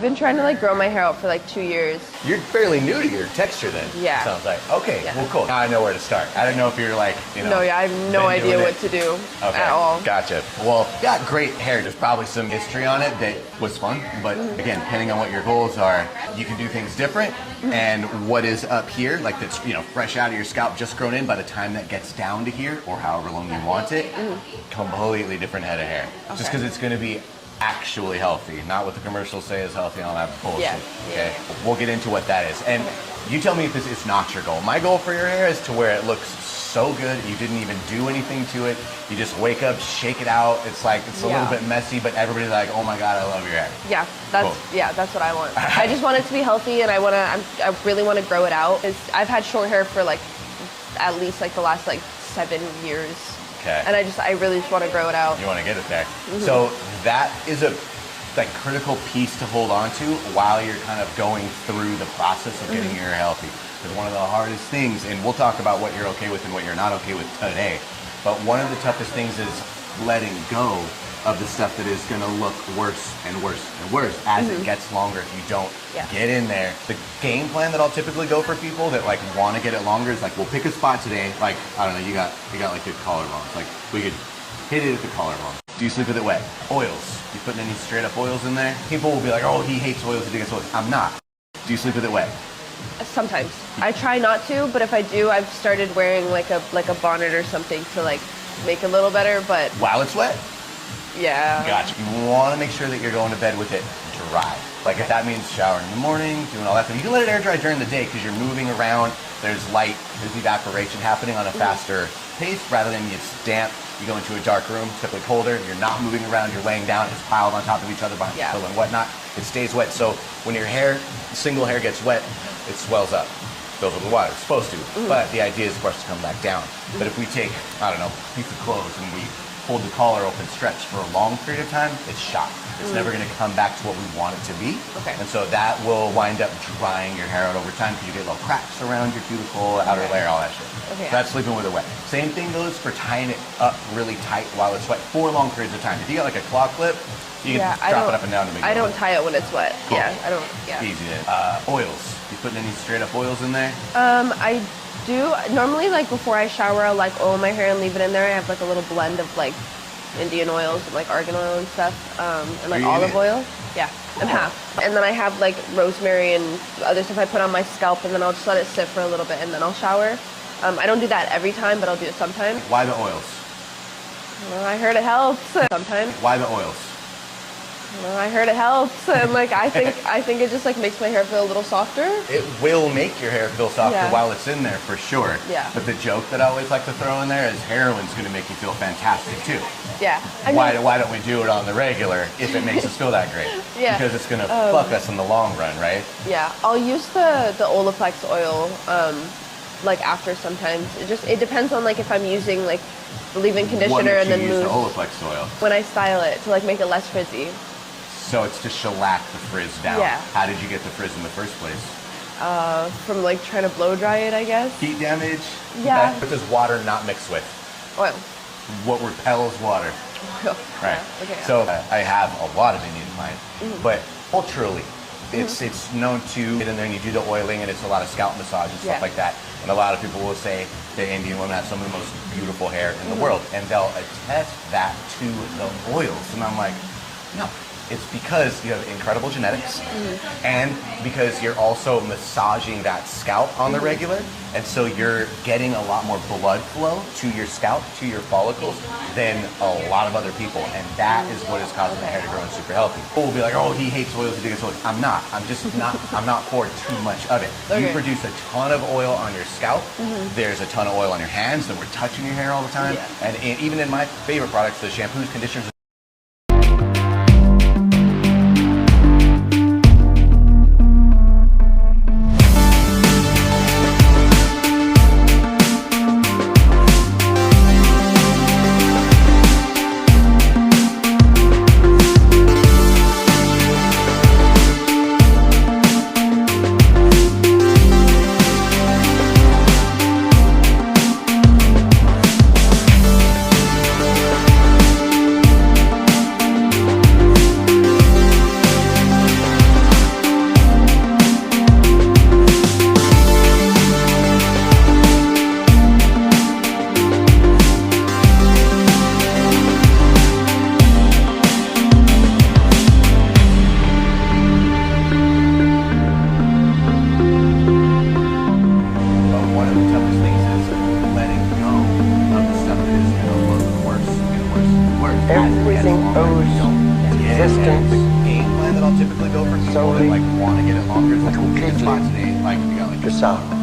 been trying to like grow my hair out for like 2 years. You're fairly new to your texture then. Yeah. Sounds like. Okay, Yeah. well, cool. Now I know where to start. I don't know if you're like, you know. No, yeah, I have no been idea doing what it. to do Okay, at all. Gotcha. Well, you got great hair. There's probably some history on it that was fun, but again, depending on what your goals are, you can do things different. And what is up here, like that's, you know, fresh out of your scalp, just grown in, by the time that gets down to here, or however long you want it, completely different head of hair. Just Okay. because it's going to be actually healthy, not what the commercials say is healthy and all that bullshit. Yeah. Okay, we'll get into what that is. And you tell me if this is not your goal. My goal for your hair is to where it looks so good, you didn't even do anything to it. You just wake up, shake it out. It's like, it's a little bit messy, but everybody's like, oh my God, I love your hair. Yeah, that's Cool. that's what I want. I just want it to be healthy, and I really want to grow it out. I've had short hair for like at least like the last like 7 years. Okay. And I really just want to grow it out. You want to get it there. So that is a like critical piece to hold on to while you're kind of going through the process of getting your hair healthy. Because one of the hardest things, and we'll talk about what you're okay with and what you're not okay with today, but one of the toughest things is letting go of the stuff that is going to look worse and worse and worse as it gets longer if you don't get in there. The game plan that I'll typically go for people that like want to get it longer is like, we'll pick a spot today. Like, I don't know, you got like good collarbones. Like we could hit it at the collarbone. Do you sleep with it wet? Oils. You putting any straight up oils in there? People will be like, oh, he hates oils, he gets oils. I'm not. Do you sleep with it wet? Sometimes. I try not to, but if I do, I've started wearing like a bonnet or something to like make it a little better, but While it's wet? yeah. Gotcha. You want to make sure that you're going to bed with it dry. Like if that means showering in the morning, doing all that stuff. You can let it air dry during the day because you're moving around. There's light, there's evaporation happening on a faster pace rather than it's damp. You go into a dark room, typically colder, you're not moving around, you're laying down, it's piled on top of each other behind the pillow and whatnot. It stays wet. So when your hair, single hair gets wet, it swells up. Fills with water. It's supposed to. But the idea is for us to come back down. But if we take, I don't know, a piece of clothes and we hold the collar open, stretch for a long period of time, it's shot. It's never going to come back to what we want it to be. Okay. And so that will wind up drying your hair out over time because you get little cracks around your cuticle, outer layer, all that shit. Okay. So that's sleeping with it wet. Same thing goes for tying it up really tight while it's wet for long periods of time. If you got like a claw clip, you can drop it up and down to make it. I don't tie it when it's wet. Cool. Yeah, I don't. Yeah. Easy then. Oils. You putting any straight up oils in there? I do normally like before I shower, I'll like oil my hair and leave it in there. I have like a little blend of like Indian oils and like argan oil and stuff, and like olive oil. Yeah, and half. And then I have like rosemary and other stuff I put on my scalp, and then I'll just let it sit for a little bit, and then I'll shower. I don't do that every time, but I'll do it sometimes. Why the oils? Well, I heard it helps. Sometimes. Why the oils? Well, I heard it helps, and like I think it just like makes my hair feel a little softer. It will make your hair feel softer while it's in there for sure. Yeah. But the joke that I always like to throw in there is heroin's going to make you feel fantastic too. Yeah. Why don't we do it on the regular if it makes us feel that great? Yeah. Because it's going to fuck us in the long run, right? Yeah, I'll use the Olaplex oil like after sometimes. It depends on like if I'm using like the leave-in conditioner and then use mousse the Olaplex oil? when I style it to like make it less frizzy. So it's to shellac the frizz down. Yeah. How did you get the frizz in the first place? From like trying to blow dry it, I guess. Heat damage? Yeah. What does water not mix with? Oil. What repels water? Oil. Right. Yeah, okay. So I have a lot of Indian clients, but culturally, it's known to get in there and you do the oiling and it's a lot of scalp massage and stuff like that. And a lot of people will say that Indian women have some of the most beautiful hair in the world, and they'll attest that to the oils. And I'm like, no. It's because you have incredible genetics and because you're also massaging that scalp on the regular. And so you're getting a lot more blood flow to your scalp, to your follicles than a lot of other people. And that is what is causing the hair to grow and super healthy. People will be like, oh, he hates oils, he hates oils. I'm not. I'm just not, I'm not for too much of it. Okay. You produce a ton of oil on your scalp. There's a ton of oil on your hands. Then we're touching your hair all the time. Yeah. And even in my favorite products, the shampoos, conditioners, though for people that Slowly. like want to get it longer? It's like, okay, the Completely. spontaneity, like you got like Yourself.